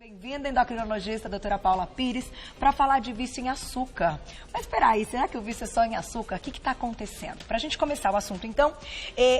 Bem-vinda, endocrinologista, doutora Paula Pires, para falar de vício em açúcar. Mas espera aí, será que o vício é só em açúcar? O que está acontecendo? Para a gente começar o assunto, então,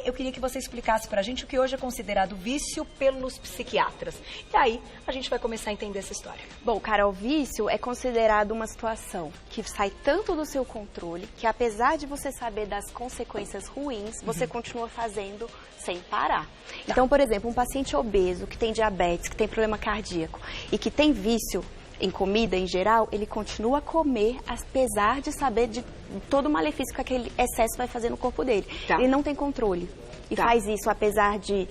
eu queria que você explicasse para a gente o que hoje é considerado vício pelos psiquiatras. E aí, a gente vai começar a entender essa história. Bom, Carol, vício é considerado uma situação que sai tanto do seu controle, que apesar de você saber das consequências ruins, você continua fazendo sem parar. Então, por exemplo, um paciente obeso, que tem diabetes, que tem problema cardíaco e que tem vício em comida em geral, ele continua a comer, apesar de saber de todo o malefício que aquele excesso vai fazer no corpo dele. Ele não tem controle. E faz isso apesar de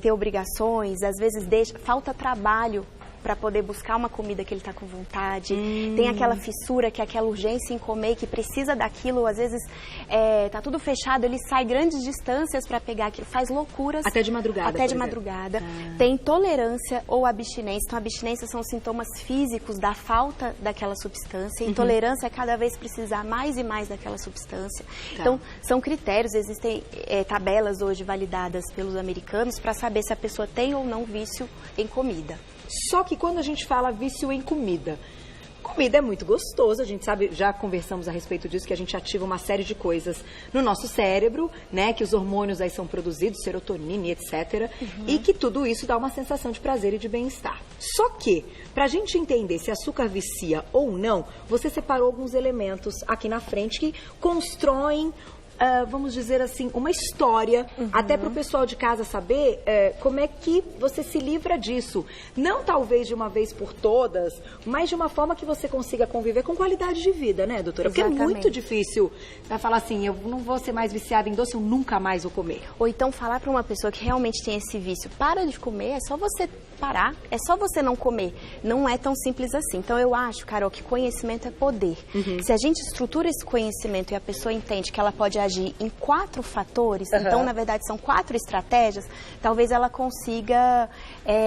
ter obrigações, às vezes falta trabalho para poder buscar uma comida que ele está com vontade. Tem aquela fissura, que é aquela urgência em comer, que precisa daquilo, às vezes tá tudo fechado, ele sai grandes distâncias para pegar aquilo, faz loucuras. Até de madrugada, Até de madrugada. Tem intolerância ou abstinência. Então, abstinência são sintomas físicos da falta daquela substância. Intolerância é cada vez precisar mais e mais daquela substância. Então, são critérios, existem tabelas hoje validadas pelos americanos para saber se a pessoa tem ou não vício em comida. Só que quando a gente fala vício em comida, comida é muito gostoso, a gente sabe, já conversamos a respeito disso, que a gente ativa uma série de coisas no nosso cérebro, né, que os hormônios aí são produzidos, serotonina e etc, e que tudo isso dá uma sensação de prazer e de bem-estar. Só que, pra gente entender se açúcar vicia ou não, você separou alguns elementos aqui na frente que constroem, vamos dizer assim, uma história, até para o pessoal de casa saber como é que você se livra disso. Não talvez de uma vez por todas, mas de uma forma que você consiga conviver com qualidade de vida, né, doutora? Porque é muito difícil falar assim, eu não vou ser mais viciada em doce, eu nunca mais vou comer. Ou então falar para uma pessoa que realmente tem esse vício, para de comer, é só você parar, é só você não comer. Não é tão simples assim. Então eu acho, Carol, que conhecimento é poder. Se a gente estrutura esse conhecimento e a pessoa entende que ela pode agir em 4 fatores, então na verdade são 4 estratégias, talvez ela consiga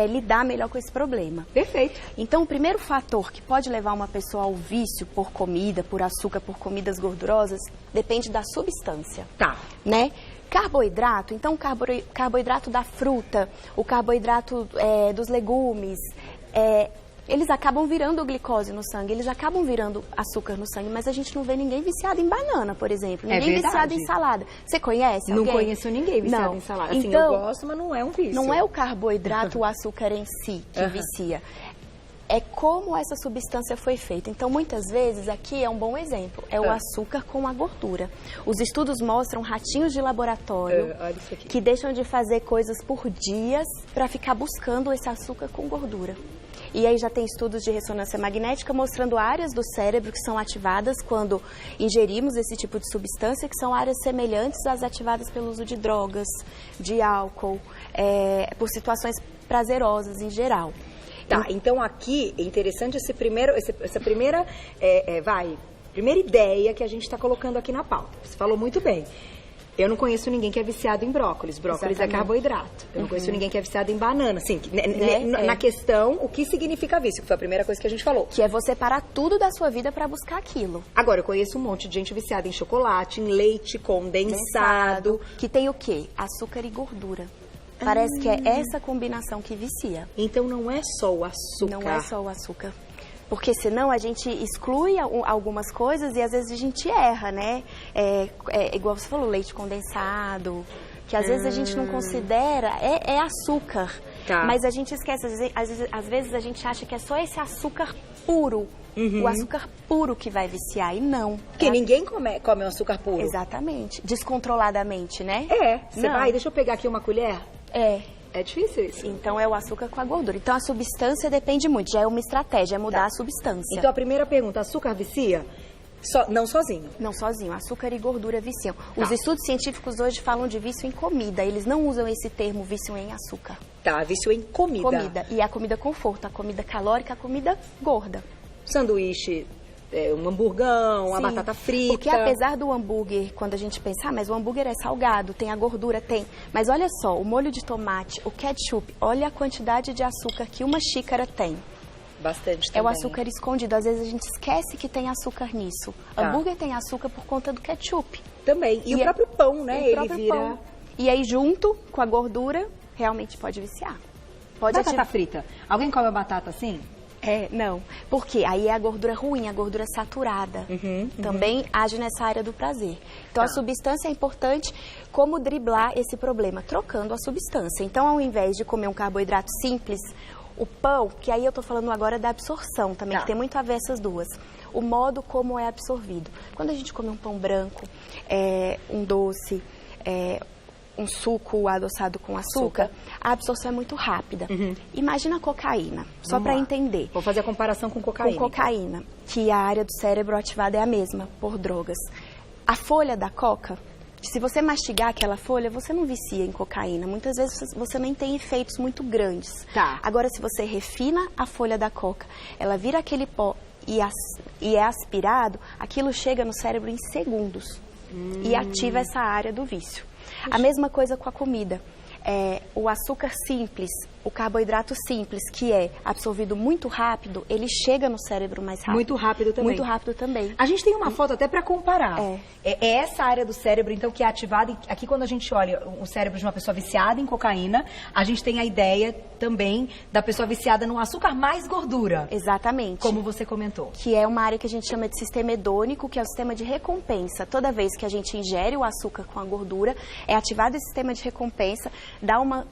lidar melhor com esse problema. Perfeito. Então o primeiro fator que pode levar uma pessoa ao vício por comida, por açúcar, por comidas gordurosas, depende da substância. Né? Carboidrato, então o carboidrato da fruta, o carboidrato dos legumes, eles acabam virando glicose no sangue, eles acabam virando açúcar no sangue, mas a gente não vê ninguém viciado em banana, por exemplo, ninguém viciado em salada. Você conhece alguém? Não conheço ninguém viciado em salada. Assim, então, eu gosto, mas não é um vício. Não é o carboidrato, o açúcar em si que vicia. É como essa substância foi feita. Então, muitas vezes, aqui é um bom exemplo, é o açúcar com a gordura. Os estudos mostram ratinhos de laboratório que deixam de fazer coisas por dias para ficar buscando esse açúcar com gordura. E aí já tem estudos de ressonância magnética mostrando áreas do cérebro que são ativadas quando ingerimos esse tipo de substância, que são áreas semelhantes às ativadas pelo uso de drogas, de álcool, por situações prazerosas em geral. Então aqui é interessante essa primeira ideia que a gente está colocando aqui na pauta. Você falou muito bem. Eu não conheço ninguém que é viciado em brócolis. Brócolis é carboidrato. Eu não conheço ninguém que é viciado em banana. Assim, na questão, o que significa vício? Que foi a primeira coisa que a gente falou. Que é você parar tudo da sua vida para buscar aquilo. Agora, eu conheço um monte de gente viciada em chocolate, em leite condensado. Que tem o quê? Açúcar e gordura. Parece que é essa combinação que vicia. Então não é só o açúcar. Não é só o açúcar. Porque senão a gente exclui algumas coisas e às vezes a gente erra, né? Igual você falou, leite condensado, que às vezes a gente não considera, é açúcar. Mas a gente esquece, às vezes a gente acha que é só esse açúcar puro. O açúcar puro que vai viciar, e não. Porque ninguém come o açúcar puro. Exatamente. Descontroladamente, né? Você vai, deixa eu pegar aqui uma colher. É difícil isso. Então é o açúcar com a gordura. Então a substância depende muito, já é uma estratégia, é mudar a substância. Então a primeira pergunta, açúcar vicia? Não sozinho? Não sozinho, açúcar e gordura viciam. Os estudos científicos hoje falam de vício em comida, eles não usam esse termo vício em açúcar. Vício em comida. Comida, e a comida conforto, a comida calórica, a comida gorda. Sanduíche, um hamburgão, uma batata frita. Porque apesar do hambúrguer, quando a gente pensa, mas o hambúrguer é salgado, tem a gordura, tem. Mas olha só, o molho de tomate, o ketchup, olha a quantidade de açúcar que uma xícara tem. Bastante também. É o açúcar escondido, às vezes a gente esquece que tem açúcar nisso. Hambúrguer tem açúcar por conta do ketchup. Também, e o próprio pão, né? Ele vira... Pão. E aí junto com a gordura, realmente pode viciar. Pode batata frita. Alguém come a batata assim? Não, porque aí é a gordura ruim, a gordura saturada. Também age nessa área do prazer. Então, a substância é importante. Como driblar esse problema? Trocando a substância. Então, ao invés de comer um carboidrato simples, o pão, que aí eu estou falando agora da absorção também, que tem muito a ver essas duas. O modo como é absorvido. Quando a gente come um pão branco, um doce, um suco adoçado com açúcar, a absorção é muito rápida. Imagina a cocaína, só para entender. Vou fazer a comparação com cocaína. Com cocaína, que a área do cérebro ativada é a mesma, por drogas. A folha da coca, se você mastigar aquela folha, você não vicia em cocaína. Muitas vezes você nem tem efeitos muito grandes. Agora, se você refina a folha da coca, ela vira aquele pó e é aspirado, aquilo chega no cérebro em segundos e ativa essa área do vício. A mesma coisa com a comida. O açúcar simples, o carboidrato simples, que é absorvido muito rápido, ele chega no cérebro mais rápido. Muito rápido também. Muito rápido também. A gente tem uma foto até para comparar. É essa área do cérebro, então, que é ativada. Aqui, quando a gente olha o cérebro de uma pessoa viciada em cocaína, a gente tem a ideia também da pessoa viciada no açúcar mais gordura. Exatamente. Como você comentou. Que é uma área que a gente chama de sistema hedônico, que é o sistema de recompensa. Toda vez que a gente ingere o açúcar com a gordura, é ativado esse sistema de recompensa, dá uma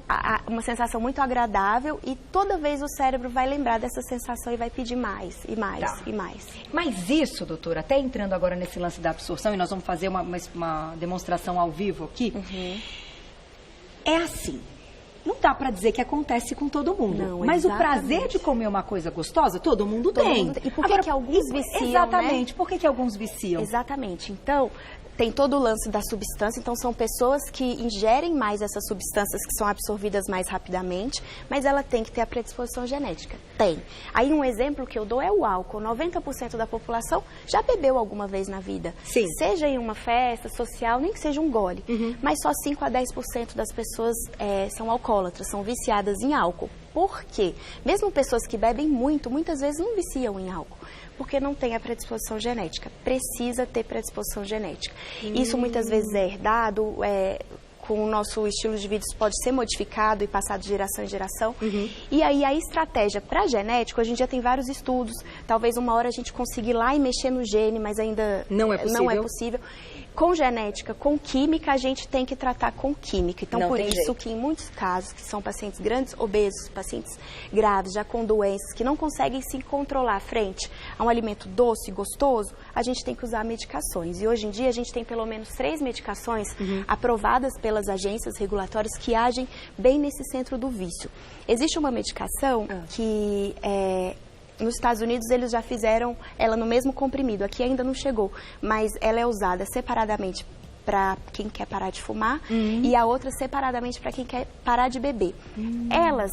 sensação muito agradável e toda vez o cérebro vai lembrar dessa sensação e vai pedir mais e mais e mais. Mas isso, doutora, até entrando agora nesse lance da absorção, e nós vamos fazer uma demonstração ao vivo aqui, é assim. Não dá pra dizer que acontece com todo mundo. Não, mas o prazer de comer uma coisa gostosa, todo mundo tem. E por que alguns viciam, exatamente, né? Por que alguns viciam? Exatamente. Então, tem todo o lance da substância. Então, são pessoas que ingerem mais essas substâncias que são absorvidas mais rapidamente, mas ela tem que ter a predisposição genética. Tem. Aí, um exemplo que eu dou é o álcool. 90% da população já bebeu alguma vez na vida. Sim. Seja em uma festa social, nem que seja um gole. Mas só 5 a 10% das pessoas são alcoólatras, são viciadas em álcool. Por quê? Mesmo pessoas que bebem muito, muitas vezes não viciam em álcool, porque não tem a predisposição genética. Precisa ter predisposição genética. Isso muitas vezes é herdado, com o nosso estilo de vida isso pode ser modificado e passado de geração em geração. E aí a estratégia para genético, hoje em dia tem vários estudos, talvez uma hora a gente consiga ir lá e mexer no gene, mas ainda não é possível. Com genética, com química, a gente tem que tratar com química. Então, por isso que em muitos casos, que são pacientes grandes, obesos, pacientes graves, já com doenças, que não conseguem se controlar frente a um alimento doce e gostoso, a gente tem que usar medicações. E hoje em dia, a gente tem pelo menos 3 medicações aprovadas pelas agências regulatórias que agem bem nesse centro do vício. Existe uma medicação que nos Estados Unidos eles já fizeram ela no mesmo comprimido, aqui ainda não chegou, mas ela é usada separadamente para quem quer parar de fumar e a outra separadamente para quem quer parar de beber. Elas,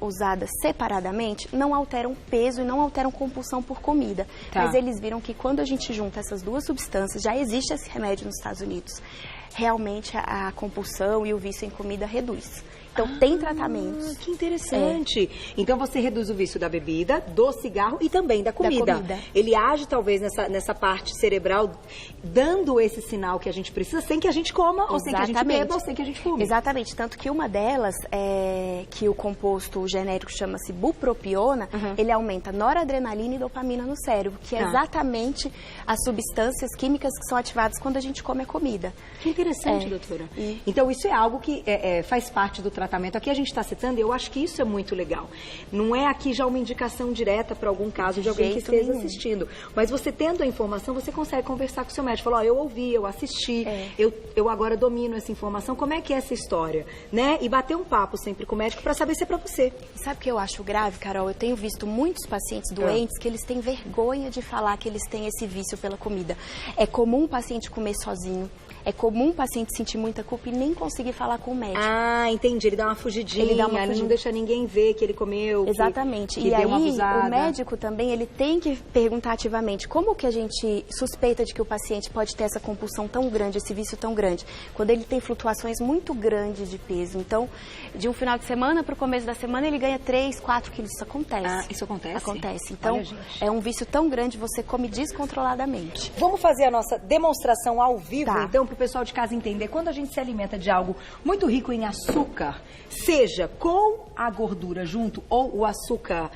usadas separadamente, não alteram peso e não alteram compulsão por comida, mas eles viram que quando a gente junta essas duas substâncias, já existe esse remédio nos Estados Unidos, realmente a compulsão e o vício em comida reduz. Então, tem tratamentos. Que interessante. Então, você reduz o vício da bebida, do cigarro e também da comida. Ele age, talvez, nessa parte cerebral, dando esse sinal que a gente precisa, sem que a gente coma, ou sem que a gente beba, ou sem que a gente fume. Exatamente. Tanto que uma delas, que o composto genérico chama-se bupropiona, ele aumenta noradrenalina e dopamina no cérebro, que é exatamente as substâncias químicas que são ativadas quando a gente come a comida. Que interessante, doutora. Então, isso é algo que faz parte do tratamento. Aqui a gente está citando, e eu acho que isso é muito legal. Não é aqui já uma indicação direta para algum caso de alguém que esteja assistindo. Mas você tendo a informação, você consegue conversar com o seu médico. Falar, eu ouvi, eu assisti, eu agora domino essa informação. Como é que é essa história? Né? E bater um papo sempre com o médico para saber se é para você. Sabe o que eu acho grave, Carol? Eu tenho visto muitos pacientes doentes que eles têm vergonha de falar que eles têm esse vício pela comida. É comum o paciente comer sozinho. É comum o paciente sentir muita culpa e nem conseguir falar com o médico. Ah, entendi. Ele dá uma fugidinha, ele não deixa ninguém ver que ele comeu. Exatamente. Que e deu aí, uma abusada. O médico também, ele tem que perguntar ativamente como que a gente suspeita de que o paciente pode ter essa compulsão tão grande, esse vício tão grande, quando ele tem flutuações muito grandes de peso. Então, de um final de semana para o começo da semana, ele ganha 3, 4 quilos. Isso acontece. Ah, isso acontece? Acontece. Então, é um vício tão grande, você come descontroladamente. Vamos fazer a nossa demonstração ao vivo, então, pessoal de casa entender. Quando a gente se alimenta de algo muito rico em açúcar, seja com a gordura junto ou o açúcar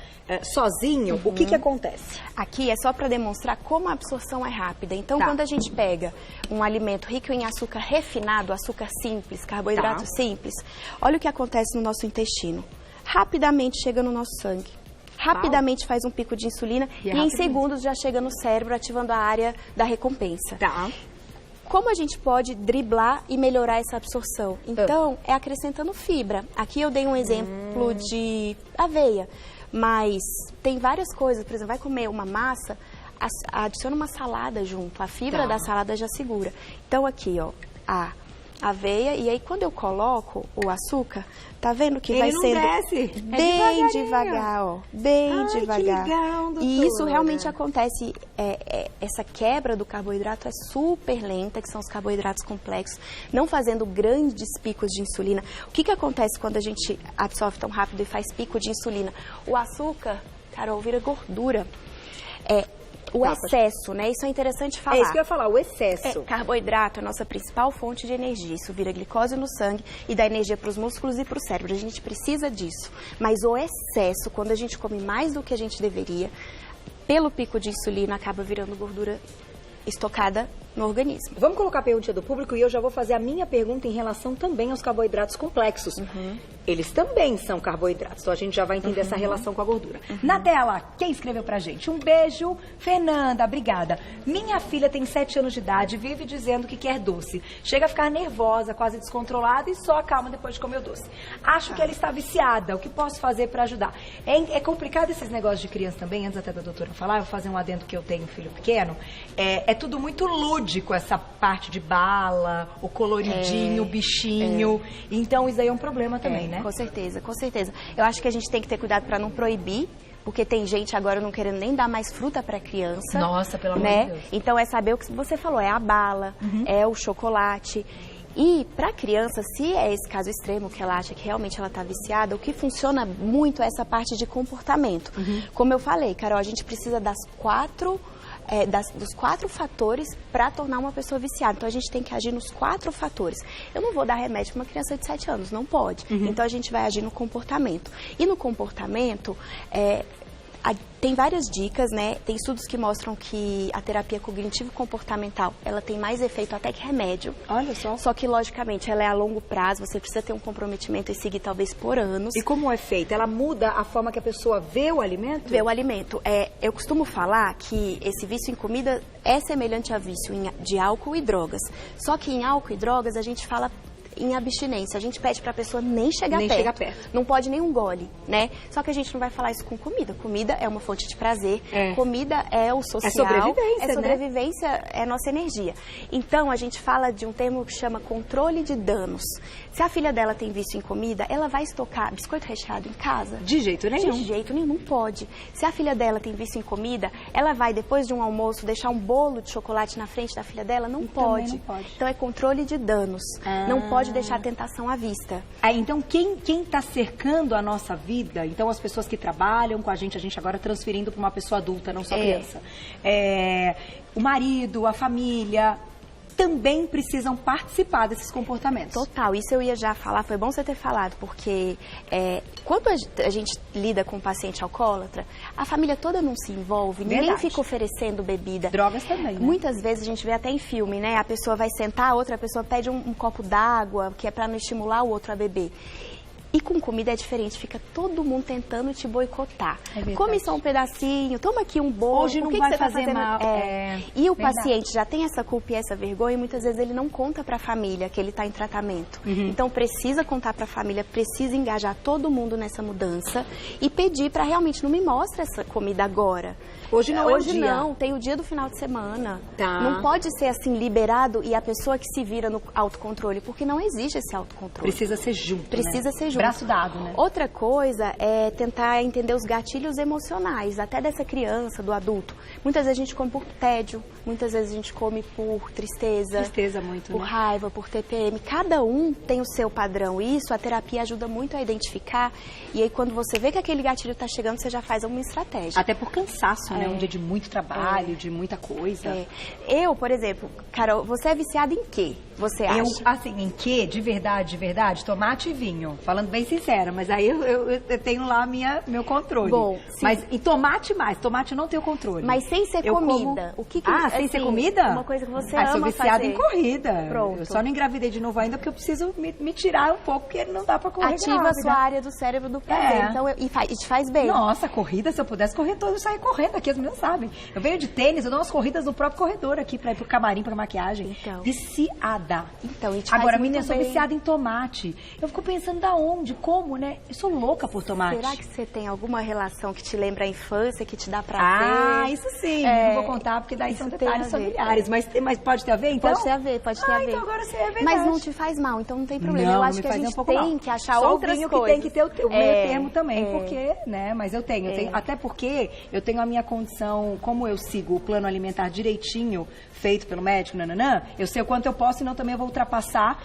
sozinho, o que acontece? Aqui é só para demonstrar como a absorção é rápida. Então, quando a gente pega um alimento rico em açúcar refinado, açúcar simples, carboidrato simples, olha o que acontece no nosso intestino. Rapidamente chega no nosso sangue. Rapidamente faz um pico de insulina e em segundos já chega no cérebro, ativando a área da recompensa. Como a gente pode driblar e melhorar essa absorção? Então, é acrescentando fibra. Aqui eu dei um exemplo de aveia, mas tem várias coisas. Por exemplo, vai comer uma massa, adiciona uma salada junto. A fibra da salada já segura. Então, aqui, ó, a aveia, e aí quando eu coloco o açúcar, tá vendo que vai sendo desce. Bem devagar, ó, bem devagar. Que legal, doutora. E isso realmente acontece, essa quebra do carboidrato é super lenta, que são os carboidratos complexos, não fazendo grandes picos de insulina. O que acontece quando a gente absorve tão rápido e faz pico de insulina? O açúcar, Carol, vira gordura. O excesso, né? Isso é interessante falar. É isso que eu ia falar, o excesso. Carboidrato é a nossa principal fonte de energia. Isso vira glicose no sangue e dá energia para os músculos e para o cérebro. A gente precisa disso. Mas o excesso, quando a gente come mais do que a gente deveria, pelo pico de insulina, acaba virando gordura estocada no organismo. Vamos colocar a pergunta do público e eu já vou fazer a minha pergunta em relação também aos carboidratos complexos. Eles também são carboidratos, então a gente já vai entender essa relação com a gordura. Na tela, quem escreveu pra gente? Um beijo, Fernanda, obrigada. Minha filha tem 7 anos de idade e vive dizendo que quer doce. Chega a ficar nervosa, quase descontrolada e só acalma depois de comer o doce. Acho que ela está viciada, o que posso fazer pra ajudar? É complicado esses negócios de criança também, antes até da doutora falar, eu vou fazer um adendo que eu tenho um filho pequeno. É tudo muito lúdico, essa parte de bala, o coloridinho, o bichinho. Então isso aí é um problema também, né? Com certeza, com certeza. Eu acho que a gente tem que ter cuidado para não proibir, porque tem gente agora não querendo nem dar mais fruta para criança. Nossa, pelo amor né? de Deus. Então é saber o que você falou, é a bala, é o chocolate. E para a criança, se é esse caso extremo que ela acha que realmente ela está viciada, o que funciona muito é essa parte de comportamento. Como eu falei, Carol, a gente precisa dos 4 fatores para tornar uma pessoa viciada. Então, a gente tem que agir nos 4 fatores. Eu não vou dar remédio para uma criança de 7 anos, não pode. Então, a gente vai agir no comportamento. E no comportamento, tem várias dicas, né? Tem estudos que mostram que a terapia cognitivo-comportamental, ela tem mais efeito até que remédio. Olha só. Só que, logicamente, ela é a longo prazo, você precisa ter um comprometimento e seguir talvez por anos. E como é feita? Ela muda a forma que a pessoa vê o alimento? Vê o alimento. Eu costumo falar que esse vício em comida é semelhante a vício de álcool e drogas. Só que em álcool e drogas a gente fala em abstinência. A gente pede para a pessoa nem chegar perto. Não pode nem um gole, né? Só que a gente não vai falar isso com comida. Comida é uma fonte de prazer. Comida é o social. É sobrevivência, é nossa energia. Então, a gente fala de um termo que chama controle de danos. Se a filha dela tem vício em comida, ela vai estocar biscoito recheado em casa? De jeito nenhum. De jeito nenhum, não pode. Se a filha dela tem vício em comida, ela vai, depois de um almoço, deixar um bolo de chocolate na frente da filha dela? Não pode. Então, é controle de danos. Não pode deixar a tentação à vista. Então, quem está cercando a nossa vida, então as pessoas que trabalham com a gente agora transferindo para uma pessoa adulta, não só criança, o marido, a família, também precisam participar desses comportamentos. Total, isso eu ia já falar, foi bom você ter falado, porque quando a gente lida com um paciente alcoólatra, a família toda não se envolve, ninguém fica oferecendo bebida. Drogas também, né? Muitas vezes a gente vê até em filme, né? A pessoa vai sentar, a outra pessoa pede um copo d'água, que é para não estimular o outro a beber. E com comida é diferente, fica todo mundo tentando te boicotar. Come só um pedacinho, toma aqui um bolo. Hoje não vai fazer mal. E o paciente já tem essa culpa e essa vergonha e muitas vezes ele não conta para a família que ele está em tratamento. Então precisa contar para a família, precisa engajar todo mundo nessa mudança e pedir para realmente não me mostre essa comida agora. Hoje não é o dia. Hoje não, tem o dia do final de semana. Tá. Não pode ser assim liberado e a pessoa que se vira no autocontrole, porque não existe esse autocontrole. Precisa ser junto, Precisa ser junto. braço dado, né? Outra coisa é tentar entender os gatilhos emocionais, até dessa criança, do adulto. Muitas vezes a gente come por tédio, muitas vezes a gente come por tristeza. Tristeza muito, por né? raiva, por TPM. Cada um tem o seu padrão. E isso a terapia ajuda muito a identificar. E aí quando você vê que aquele gatilho está chegando, você já faz uma estratégia. Até por cansaço, né? Um dia de muito trabalho, de muita coisa. Eu, por exemplo, Carol, você é viciada em quê? Você acha? Eu, assim, em quê? De verdade, tomate e vinho. Falando bem sincera, mas aí eu tenho lá meu controle. Bom, mas em tomate mais, tomate eu não tenho controle. Mas sem ser comida. O que sem assim, ser comida? Uma coisa que você ama sou viciada fazer. em corrida. Pronto. Eu só não engravidei de novo ainda porque eu preciso me tirar um pouco, porque não dá pra correr Ativa grávida. a sua área do cérebro do prazer. Então, e te faz bem. Nossa, corrida, se eu pudesse correr toda, eu saia correndo aqui, as meninas sabem. Eu venho de tênis, eu dou umas corridas no próprio corredor aqui pra ir pro camarim, pra maquiagem. Então. Viciada. Então, e te Agora, faz menina, eu muito sou bem. viciada em tomate. Eu fico pensando da onde, como, né? Eu sou louca por tomate. Será que você tem alguma relação que te lembra a infância, que te dá prazer? Ah, isso sim. Não vou contar porque daí são detalhes familiares. Mas pode ter a ver, então? Pode ter a ver, pode ter a ver. Então agora você é verdade. Mas não te faz mal, então não tem problema. Não, eu acho me que a faz gente um pouco tem mal. que achar Só outras o vinho coisas. que tem que ter o meio termo também, porque, né? Mas eu tenho, até porque eu tenho a minha condição, como eu sigo o plano alimentar direitinho, feito pelo médico, eu sei o quanto eu posso, senão também eu vou ultrapassar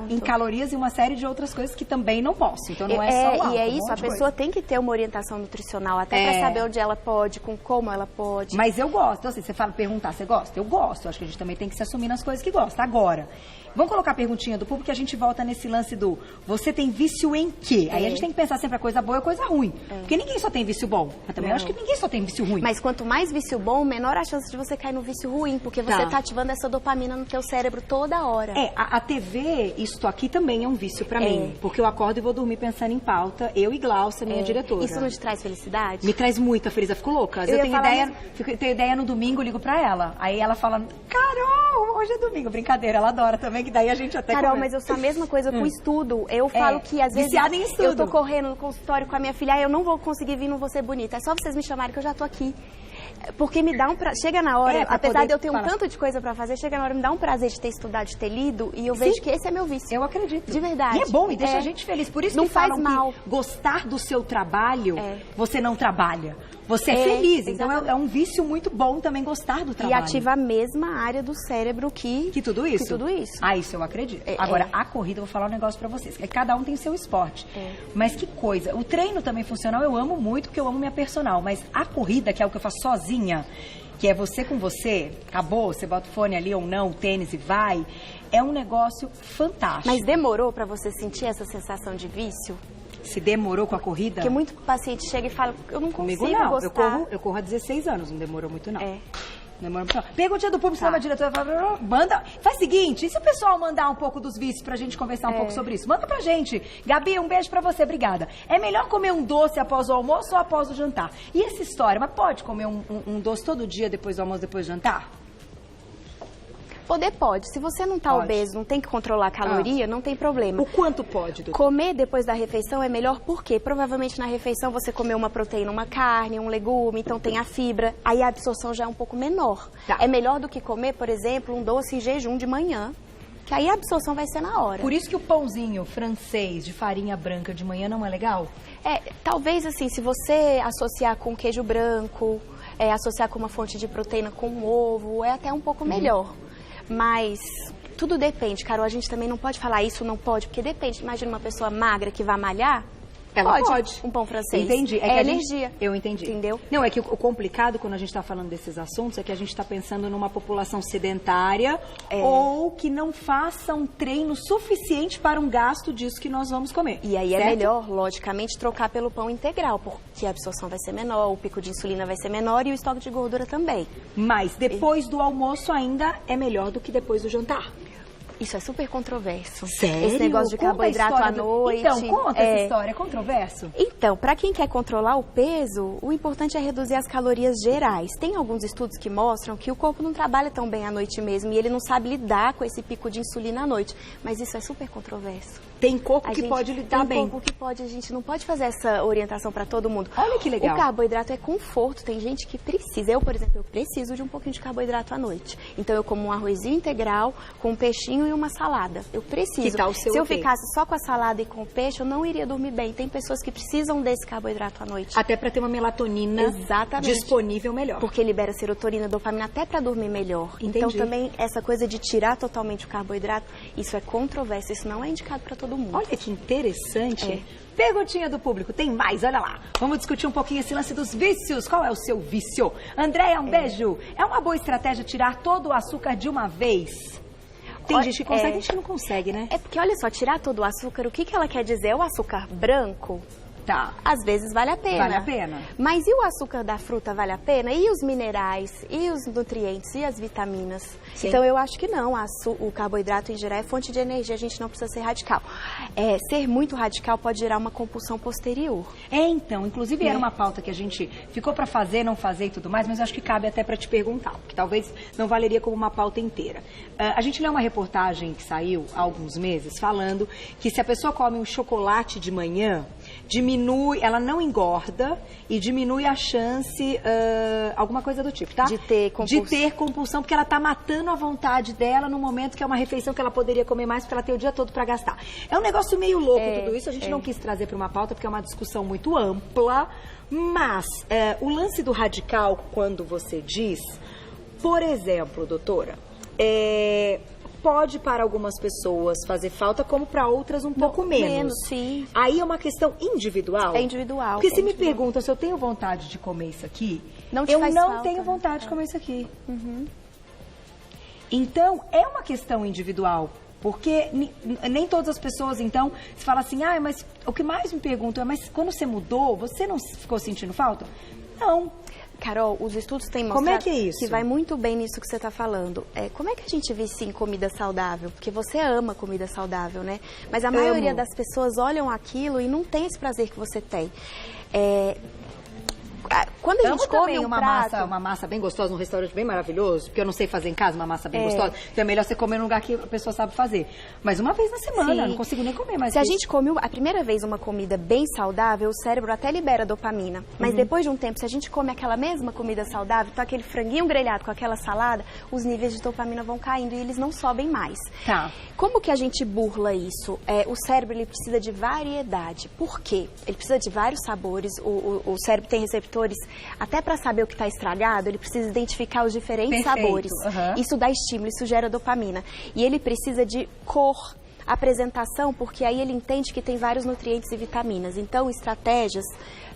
em calorias e uma série de outras coisas que também não posso. Então não é só o álcool, E é isso, a pessoa tem que ter uma orientação nutricional, até para saber onde ela pode, com como ela pode. Mas eu gosto. Então, assim, você perguntar, você gosta? Eu gosto. Acho que a gente também tem que se assumir nas coisas que gosta. Agora, vamos colocar a perguntinha do público que a gente volta nesse lance do você tem vício em quê? Aí a gente tem que pensar sempre a coisa boa e a coisa ruim. Porque ninguém só tem vício bom. Mas também eu acho que ninguém só tem vício ruim. Mas quanto mais vício bom, menor a chance de você cair no vício ruim, porque você tá ativando essa dopamina no teu cérebro toda hora. A TV, isto aqui também é um vício pra mim. Porque eu acordo e vou dormir pensando em pauta, eu e Glaucia, minha diretora. Isso não te traz felicidade? Me traz muita felicidade. Fico louca. Eu tenho ideia no domingo, eu ligo pra ela. Aí ela fala, Carol, hoje é domingo. Brincadeira, ela adora também, que daí a gente até Carol, mas eu sou a mesma coisa com estudo. Eu falo que às vezes viciada em estudo. Eu tô correndo no consultório com a minha filha, eu não vou conseguir vir, não vou ser bonita. É só vocês me chamarem que eu já tô aqui. Porque me dá chega na hora, apesar de eu ter um tanto de coisa pra fazer, chega na hora, me dá um prazer de ter estudado, de ter lido, e eu vejo que esse é meu vício. Eu acredito. De verdade. E é bom, e deixa a gente feliz. Por isso não que falam faz mal. que gostar do seu trabalho, você não trabalha. Você é feliz. Então é um vício muito bom também gostar do trabalho. E ativa a mesma área do cérebro que tudo isso? Que tudo isso. Ah, isso eu acredito. Agora, a corrida, eu vou falar um negócio pra vocês. Cada um tem seu esporte. Mas que coisa. O treino também funcional eu amo muito, porque eu amo minha personal. Mas a corrida, que é o que eu faço sozinha, que é você com você, acabou, você bota o fone ali ou não, o tênis e vai, é um negócio fantástico. Mas demorou pra você sentir essa sensação de vício? Se demorou com a corrida? Porque muito paciente chega e fala, eu não consigo gostar. Eu corro há 16 anos, não demorou muito não. Não demorou muito não. Perguntinha do público, senão a diretora fala, manda, faz o seguinte, e se o pessoal mandar um pouco dos vícios pra gente conversar um pouco sobre isso? Manda pra gente. Gabi, um beijo pra você, obrigada. É melhor comer um doce após o almoço ou após o jantar? E essa história, mas pode comer um doce todo dia depois do almoço, depois do jantar? Poder pode. Se você não tá obeso, não tem que controlar a caloria, não tem problema. O quanto pode, doutor? Comer depois da refeição é melhor porque provavelmente na refeição você comeu uma proteína, uma carne, um legume, então tem a fibra, aí a absorção já é um pouco menor. É melhor do que comer, por exemplo, um doce em jejum de manhã, que aí a absorção vai ser na hora. Por isso que o pãozinho francês de farinha branca de manhã não é legal? Talvez assim, se você associar com queijo branco, associar com uma fonte de proteína com ovo, é até um pouco melhor. Mas tudo depende, Carol, a gente também não pode falar isso, não pode, porque depende. Imagina uma pessoa magra que vai malhar, ela pode. Um pão francês. Entendi. É energia. Eu entendi. Entendeu? Não, é que o complicado quando a gente está falando desses assuntos é que a gente está pensando numa população sedentária ou que não faça um treino suficiente para um gasto disso que nós vamos comer. E aí é melhor, logicamente, trocar pelo pão integral, porque a absorção vai ser menor, o pico de insulina vai ser menor e o estoque de gordura também. Mas depois do almoço ainda é melhor do que depois do jantar. Isso é super controverso. Sério? Esse negócio de carboidrato à noite. Então, conta essa história, é controverso? Então, para quem quer controlar o peso, o importante é reduzir as calorias gerais. Tem alguns estudos que mostram que o corpo não trabalha tão bem à noite mesmo e ele não sabe lidar com esse pico de insulina à noite. Mas isso é super controverso. Tem corpo que pode lidar bem. Tem corpo que pode, a gente não pode fazer essa orientação para todo mundo. Olha que legal. O carboidrato é conforto, tem gente que precisa. Eu, por exemplo, eu preciso de um pouquinho de carboidrato à noite. Então eu como um arrozinho integral com um peixinho e uma salada. Eu preciso. Que tal o seu Se eu ficasse só com a salada e com o peixe, eu não iria dormir bem. Tem pessoas que precisam desse carboidrato à noite. Até para ter uma melatonina disponível melhor. Porque libera serotonina, dopamina até para dormir melhor. Entendi. Então também essa coisa de tirar totalmente o carboidrato, isso é controverso, isso não é indicado para todo mundo. Olha que interessante. Perguntinha do público, tem mais, olha lá. Vamos discutir um pouquinho esse lance dos vícios. Qual é o seu vício? Andréia, um beijo. É uma boa estratégia tirar todo o açúcar de uma vez? Tem gente que consegue, tem gente que não consegue, né? É porque, olha só, tirar todo o açúcar, o que ela quer dizer? É o açúcar branco? Tá. Às vezes vale a pena. Vale a pena. Mas e o açúcar da fruta vale a pena? E os minerais? E os nutrientes? E as vitaminas? Sim. Então eu acho que não. O carboidrato em geral é fonte de energia, a gente não precisa ser radical. Ser muito radical pode gerar uma compulsão posterior. Então, inclusive era uma pauta que a gente ficou para fazer, não fazer e tudo mais, mas acho que cabe até para te perguntar, porque talvez não valeria como uma pauta inteira. A gente leu uma reportagem que saiu há alguns meses falando que se a pessoa come um chocolate de manhã, ela não engorda e diminui a chance, alguma coisa do tipo, tá? De ter compulsão, porque ela tá matando a vontade dela no momento que é uma refeição que ela poderia comer mais, porque ela tem o dia todo para gastar. É um negócio meio louco tudo isso, a gente não quis trazer para uma pauta, porque é uma discussão muito ampla, mas o lance do radical, quando você diz, por exemplo, doutora, pode para algumas pessoas fazer falta, como para outras um pouco menos. Sim. Aí é uma questão individual. É individual. Porque se me perguntam se eu tenho vontade de comer isso aqui, eu não tenho vontade de comer isso aqui. Uhum. Então, é uma questão individual. Porque nem todas as pessoas, então, se fala assim, mas o que mais me perguntam é, mas quando você mudou, você não ficou sentindo falta? Não. Carol, os estudos têm mostrado como é que é isso? Que vai muito bem nisso que você está falando. Como é que a gente vicia em comida saudável? Porque você ama comida saudável, né? Mas a maioria das pessoas olham aquilo e não tem esse prazer que você tem. Quando a gente come uma massa bem gostosa, num restaurante bem maravilhoso, porque eu não sei fazer em casa uma massa bem gostosa, então é melhor você comer num lugar que a pessoa sabe fazer. Mas uma vez na semana, não consigo nem comer mais. Se a gente come a primeira vez uma comida bem saudável, o cérebro até libera dopamina. Mas depois de um tempo, se a gente come aquela mesma comida saudável, então aquele franguinho grelhado com aquela salada, os níveis de dopamina vão caindo e eles não sobem mais. Tá. Como que a gente burla isso? O cérebro ele precisa de variedade. Por quê? Ele precisa de vários sabores. O cérebro tem receptores. Até para saber o que está estragado, ele precisa identificar os diferentes sabores. Isso dá estímulo, isso gera dopamina. E ele precisa de cor, apresentação, porque aí ele entende que tem vários nutrientes e vitaminas. Então, estratégias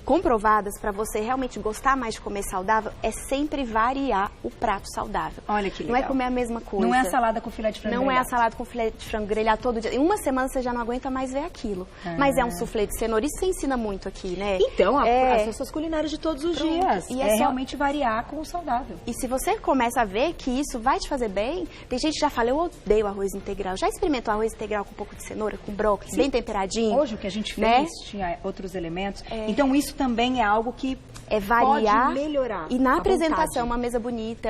comprovadas para você realmente gostar mais de comer saudável é sempre variar o prato saudável. Olha que legal. Não é comer a mesma coisa. Não é a salada com filé de frango grelhado. Não é a salada com filé de frango grelhado todo dia. Em uma semana você já não aguenta mais ver aquilo. Mas é um soufflé de cenoura. Isso você ensina muito aqui, né? Então, as suas culinárias de todos os dias. E realmente variar com o saudável. E se você começa a ver que isso vai te fazer bem, tem gente que já fala, eu odeio arroz integral. Já experimentou arroz integral com um pouco de cenoura, com brócolis, bem temperadinho? Hoje o que a gente fez tinha outros elementos. Então isso também é algo que variar pode melhorar. E na apresentação, uma mesa bonita,